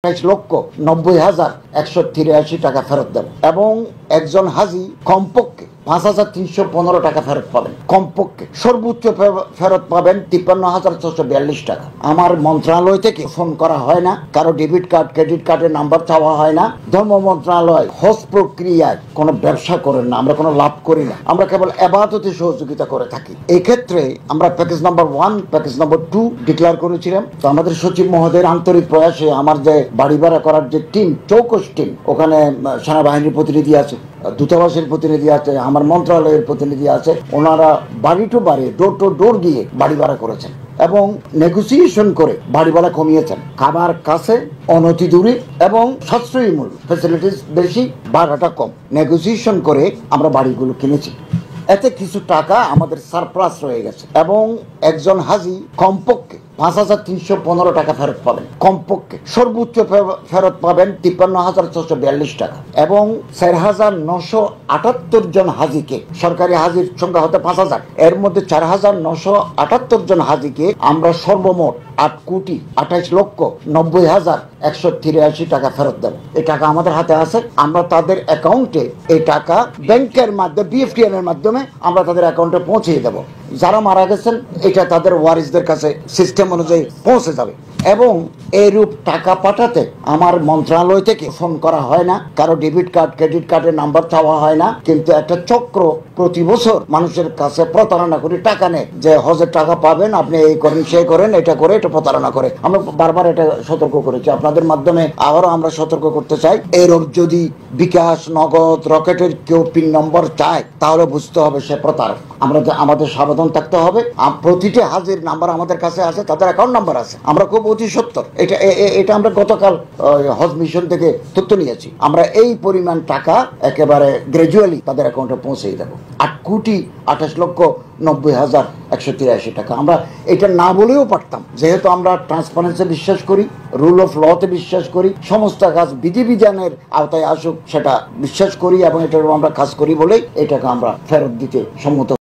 ২৮,৯০,১৮৩ টাকা ফেরত দেব এবং একজন হাজি কমপক্ষে ৫,৩১৫ টাকা ফেরত পাবেন। কমপক্ষে সর্বোচ্চ ফেরত পাবেন ৫৩,৬৪২ টাকা। আমার মন্ত্রণালয় থেকে ফোন করা হয় না, কারো ডেবিট কার্ড ক্রেডিট কার্ডের নাম্বার চাওয়া হয় না। ধর্ম মন্ত্রণালয় হজ প্রক্রিয়ায় কোনো ব্যবসা করেন না, আমরা কোনো লাভ করি না, আমরা কেবল ইবাদতে সহযোগিতা করে থাকি। এই ক্ষেত্রে আমরা package number 1 package number 2 declare করেছিলাম। তো আমাদের সচিব মহোদয়ের আন্তরিক প্রয়াসে আমার যে বাড়ি ভাড়া করার যে টিম, চৌকস টিম, ওখানে সেনাবাহিনীর প্রতিনিধি আছে, দূতাবাসের প্রতিনিধি আছে, আমার মন্ত্রণালয়ের প্রতিনিধি আছে, ওনারা বাড়ি টু বাড়ি ডোর টু ডোর গিয়ে বাড়ি ভাড়া করেছেন এবং নেগোসিয়েশন করে বাড়ি ভাড়া কমিয়েছেন। খাবার কাছে, অনতি দূরে এবং সাশ্রয়ী মূল্য, ফ্যাসিলিটিস বেশি, ভাড়াটা কম। নেগোসিয়েশন করে আমরা বাড়িগুলো কিনেছি। এতে কিছু টাকা আমাদের সারপ্লাস রয়ে গেছে এবং একজন হাজি কমপক্ষে ৫,৩১৫ টাকা ফেরত পাবেন। কমপক্ষে সর্বোচ্চ ফেরত পাবেন ৫৩,৬৪২ টাকা এবং ৪,৯৭৮ জন হাজিকে, সরকারি হাজির সংখ্যা হতে ৫,০০০, এর মধ্যে ৪,৯৭৮ জন হাজিকে আমরা সর্বমোট ৮,২৮,৯০,১৮৩ টাকা ফেরত দেব। এই টাকা আমাদের হাতে আছে। আমরা তাদের অ্যাকাউন্টে এই টাকা ব্যাংকের মাধ্যমে, বিএফটিএন এর মাধ্যমে আমরা তাদের অ্যাকাউন্টে পৌঁছিয়ে দেব। যারা মারা গেছেন এটা তাদের ওয়ারিসদের কাছে সিস্টেম অনুযায়ী পৌঁছে যাবে এবং এইরূপ টাকা পাঠাতে আমার মন্ত্রণালয় থেকে ফোন করা হয় না, কারো ডেবিট কার্ড ক্রেডিট কার্ডের নাম্বার চাওয়া হয় না। কিন্তু একটা চক্র প্রতি বছর মানুষের কাছে প্রতারণা করে টাকা নেয় যে হজের টাকা পাবেন, আপনি এই করেন সে করেন, এটা করে, এটা প্রতারণা করে। আমরা বারবার এটা সতর্ক করেছি, আপনাদের মাধ্যমে আবারও আমরা সতর্ক করতে চাই। এরূপ যদি বিকাশ, নগদ, রকেটের কেউ পিন নম্বর চায় তাহলে বুঝতে হবে সে প্রতারক। আমাদের সাবধান থাকতে হবে। প্রতিটি হাজির নাম্বার আমাদের কাছে আছে, তাদের অ্যাকাউন্ট নাম্বার আছে। আমরা খুব অতি সত্তর, এটা আমরা গতকাল হজ মিশন থেকে তথ্য নিয়েছি। আমরা এই পরিমাণ টাকা একেবারে গ্র্যাজুয়ালি তাদের অ্যাকাউন্টে পৌঁছে দেবো। ৮,৯০,১৮৩ টাকা। আমরা এটা না বলেও পারতাম, যেহেতু আমরা ট্রান্সপারেন্সি বিশ্বাস করি, রুল অফ লতে বিশ্বাস করি, সমস্ত কাজ বিধিবিধানের আওতায় আসুক সেটা বিশ্বাস করি এবং এটা আমরা কাজ করি বলেই এই টাকা আমরা ফেরত দিতে সম্মত।